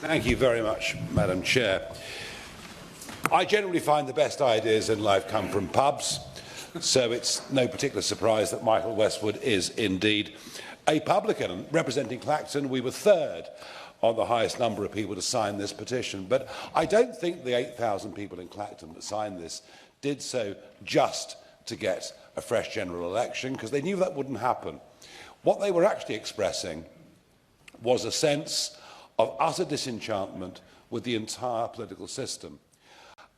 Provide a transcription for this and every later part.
Thank you very much, Madam Chair. I generally find the best ideas in life come from pubs, so it's no particular surprise that Michael Westwood is indeed a publican. And representing Clacton, we were third on the highest number of people to sign this petition. But I don't think the 8,000 people in Clacton that signed this did so just to get a fresh general election, because they knew that wouldn't happen. What they were actually expressing was a sense of utter disenchantment with the entire political system.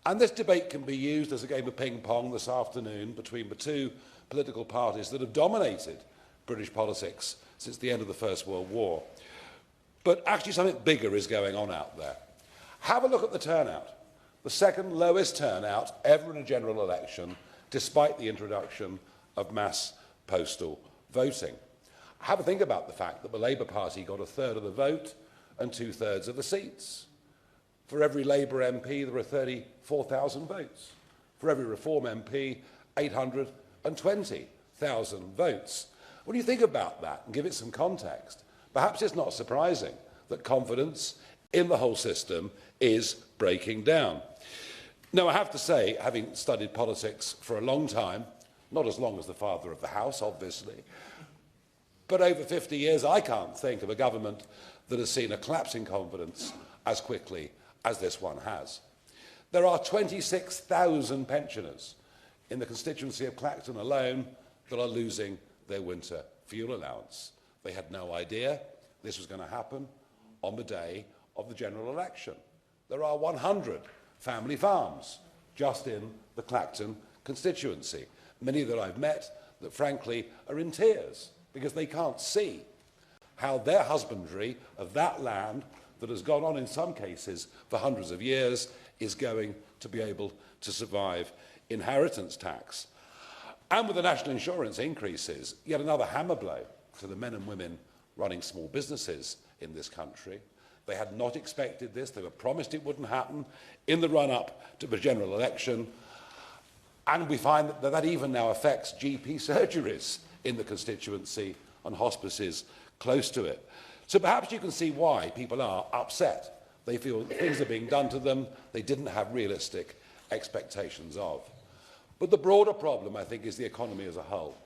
And this debate can be used as a game of ping-pong this afternoon between the two political parties that have dominated British politics since the end of the First World War. But actually something bigger is going on out there. Have a look at the turnout. The second lowest turnout ever in a general election, despite the introduction of mass postal voting. Have a think about the fact that the Labour Party got a third of the vote and two-thirds of the seats. For every Labour MP, there are 34,000 votes. For every Reform MP, 820,000 votes. When you think about that and give it some context, perhaps it's not surprising that confidence in the whole system is breaking down. Now, I have to say, having studied politics for a long time, not as long as the father of the house, obviously, but over 50 years, I can't think of a government that has seen a collapse in confidence as quickly as this one has. There are 26,000 pensioners in the constituency of Clacton alone that are losing their winter fuel allowance. They had no idea this was going to happen on the day of the general election. There are 100 family farms just in the Clacton constituency. Many that I've met that frankly are in tears because they can't see how their husbandry of that land that has gone on in some cases for hundreds of years is going to be able to survive inheritance tax. And with the national insurance increases, yet another hammer blow to the men and women running small businesses in this country. They had not expected this. They were promised it wouldn't happen in the run-up to the general election. And we find that even now affects GP surgeries in the constituency and hospices close to it. So perhaps you can see why people are upset. They feel things are being done to them they didn't have realistic expectations of. But the broader problem, I think, is the economy as a whole.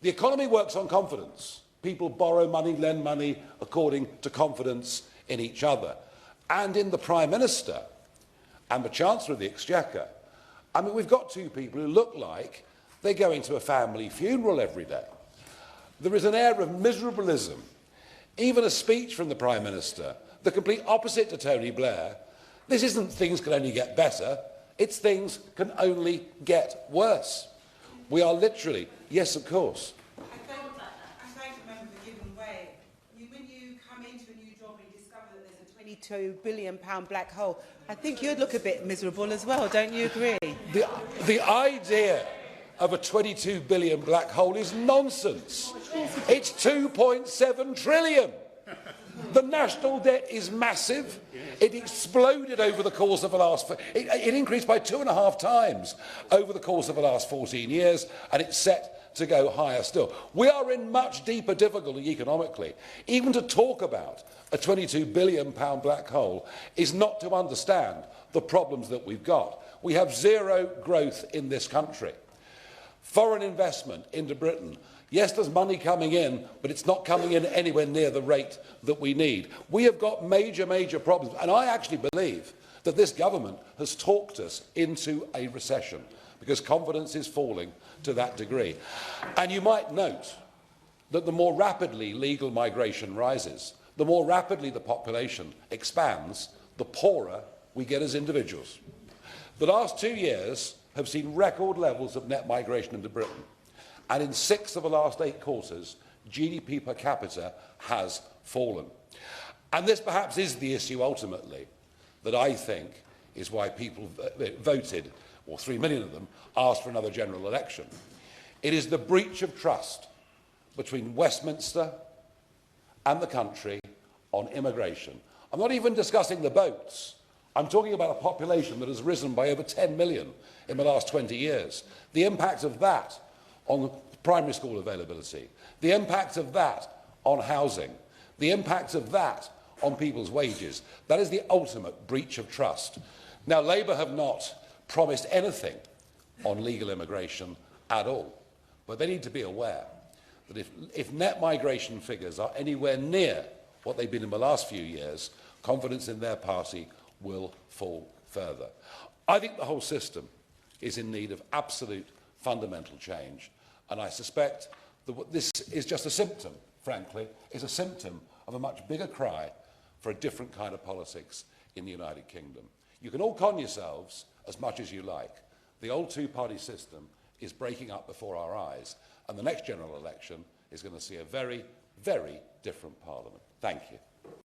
The economy works on confidence. People borrow money, lend money according to confidence in each other. And in the Prime Minister and the Chancellor of the Exchequer, I mean, we've got two people who look like they're going to a family funeral every day. There is an air of miserablism. Even a speech from the Prime Minister, the complete opposite to Tony Blair. This isn't things can only get better, it's things can only get worse. We are literally, yes, of course. I don't remember the given way. When you come into a new job and you discover that there's a £22 billion black hole, I think you'd look a bit miserable as well, don't you agree? The idea of a 22 billion black hole is nonsense. It's 2.7 trillion. The national debt is massive. It exploded over the course of the last... It increased by 2.5 times over the course of the last 14 years, and it's set to go higher still. We are in much deeper difficulty economically. Even to talk about a £22 billion black hole is not to understand the problems that we've got. We have zero growth in this country. Foreign investment into Britain. Yes, there's money coming in, but it's not coming in anywhere near the rate that we need. We have got major, major problems. And I actually believe that this government has talked us into a recession because confidence is falling to that degree. And you might note that the more rapidly legal migration rises, the more rapidly the population expands, the poorer we get as individuals. The last 2 years have seen record levels of net migration into Britain. And in 6 of the last 8 quarters, GDP per capita has fallen. And this perhaps is the issue ultimately that I think is why people voted, or 3 million of them, asked for another general election. It is the breach of trust between Westminster and the country on immigration. I'm not even discussing the boats. I'm talking about a population that has risen by over 10 million in the last 20 years. The impact of that on primary school availability, the impact of that on housing, the impact of that on people's wages. That is the ultimate breach of trust. Now, Labour have not promised anything on legal immigration at all, but they need to be aware that if net migration figures are anywhere near what they've been in the last few years, confidence in their party will fall further. I think the whole system is in need of absolute fundamental change, and I suspect that what this is just a symptom, frankly, is a symptom of a much bigger cry for a different kind of politics in the United Kingdom. You can all con yourselves as much as you like. The old two-party system is breaking up before our eyes, and the next general election is going to see a very, very different Parliament. Thank you.